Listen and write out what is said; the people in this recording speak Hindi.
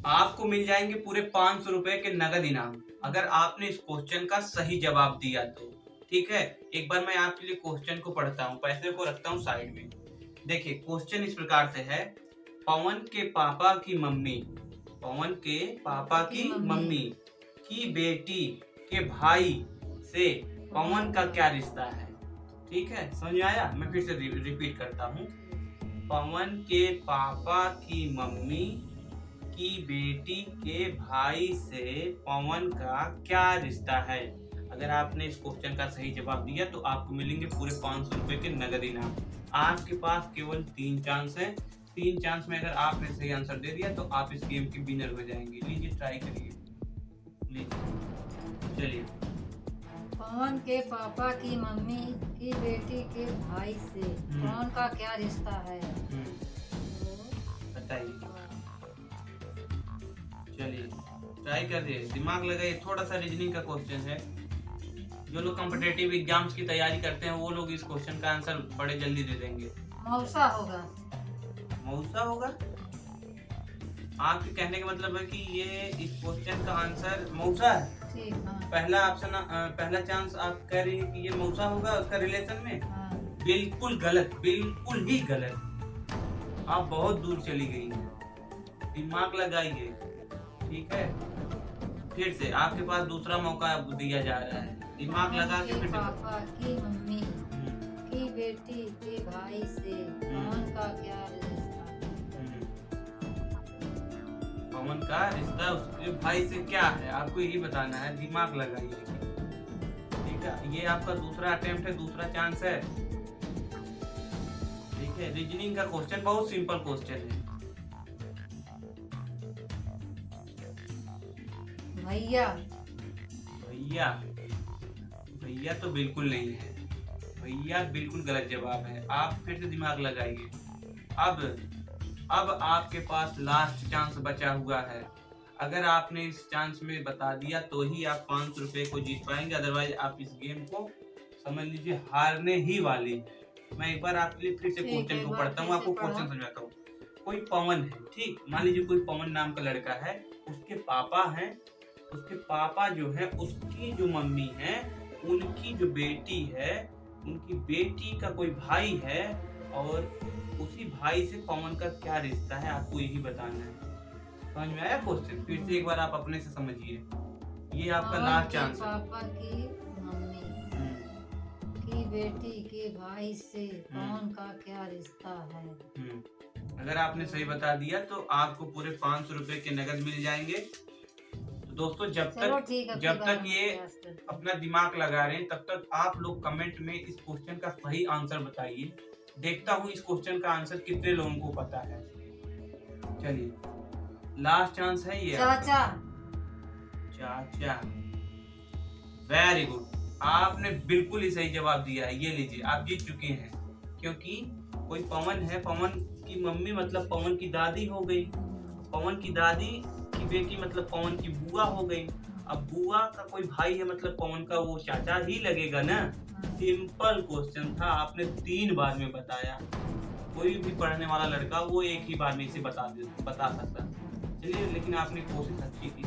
आपको मिल जाएंगे पूरे 500 रुपए के नगद इनाम अगर आपने इस क्वेश्चन का सही जवाब दिया तो। ठीक है, एक बार मैं आपके लिए क्वेश्चन को पढ़ता हूँ, पैसे को रखता हूँ साइड में। देखिए क्वेश्चन इस प्रकार से है, पवन के पापा की मम्मी, पवन के पापा की मम्मी की बेटी के भाई से पवन का क्या रिश्ता है। ठीक है, समझ में आया? मैं फिर से रिपीट करता हूँ, पवन के पापा की मम्मी की बेटी के भाई से पवन का क्या रिश्ता है। अगर आपने इस क्वेश्चन का सही जवाब दिया तो आपको मिलेंगे पूरे 500 रुपए के नगद इनाम। आपके पास केवल 3 चांस है, 3 चांस में अगर आपने सही आंसर दे दिया तो आप इस गेम के विनर हो जाएंगे। लीजिए ट्राई करिए, लीजिए चलिए। पवन के पापा की मम्मी की बेटी के भाई से पवन का क्या रिश्ता है? बताइए, चलिए ट्राई करिए, दिमाग लगाइए। थोड़ा सा रीजनिंग का क्वेश्चन है, जो लोग कॉम्पिटिटिव एग्जाम्स की तैयारी करते हैं वो लोग इस क्वेश्चन का आंसर बड़े जल्दी दे देंगे। मौसा होगा। मौसा होगा? आपके कहने का मतलब है कि ये इस क्वेश्चन का आंसर मौसा है? ठीक, हाँ। पहला ऑप्शन, पहला चांस आप कह रही है कि ये मौसा होगा उसका रिलेशन में? हाँ। बिल्कुल गलत, बिल्कुल ही गलत। आप बहुत दूर चली गई हैं, दिमाग लगाइए। ठीक है, फिर से आपके पास दूसरा मौका दिया जा रहा है, दिमाग लगा के फिर से। पापा की मम्मी की बेटी के भाई से पवन का क्या रिश्ता? पवन का रिश्ता उसके भाई से क्या है, आपको यही बताना है, दिमाग लगाइए। ठीक है, ये आपका दूसरा अटेम्प्ट है, दूसरा चांस है। ठीक है, रीजनिंग का क्वेश्चन बहुत सिंपल क्वेश्चन है। भैया। भैया? भैया तो बिल्कुल नहीं है, भैया बिल्कुल गलत जवाब है। आप फिर से दिमाग लगाइए। अब आपके पास लास्ट चांस बचा हुआ है, अगर आपने इस चांस में बता दिया तो ही आप 500 रुपए को जीत पाएंगे, अदरवाइज आप इस गेम को समझ लीजिए हारने ही वाली। मैं एक बार आपके लिए फिर से क्वेश्चन को पढ़ता हूँ, आपको क्वेश्चन समझाता हूँ। कोई पवन है, ठीक, मान लीजिए कोई पवन नाम का लड़का है, उसके पापा हैं, उसके पापा जो है उसकी जो मम्मी है उनकी जो बेटी है, उनकी बेटी का कोई भाई है, और उसी भाई से पवन का क्या रिश्ता है, आपको यही बताना है। समझ में आया क्वेश्चन? फिर से एक बार आप अपने से समझिए, ये आपका लास्ट चांस है। पापा की मम्मी की बेटी के भाई से पवन का क्या रिश्ता है? अगर आपने सही बता दिया तो आपको पूरे 500 रुपए के नगद मिल जाएंगे। दोस्तों जब तक ये अपना दिमाग लगा रहे हैं तब तक आप लोग कमेंट में इस क्वेश्चन का सही आंसर बताइए। देखता हूँ इस क्वेश्चन का आंसर कितने लोगों को पता है। चलिए लास्ट चांस है ये। चाचा। चाचा, वेरी गुड, आपने बिल्कुल ही सही जवाब दिया है। ये लीजिए, आप जीत चुके हैं, क्योंकि कोई पवन है, पवन की मम्मी मतलब पवन की दादी हो गई, पवन की दादी की बेटी मतलब पवन की बुआ हो गई। अब बुआ का कोई भाई है मतलब पवन का वो चाचा ही लगेगा ना। सिंपल क्वेश्चन था, आपने 3 बार में बताया। कोई भी पढ़ने वाला लड़का वो एक ही बार में इसे बता सकता। चलिए, लेकिन आपने कोशिश अच्छी की।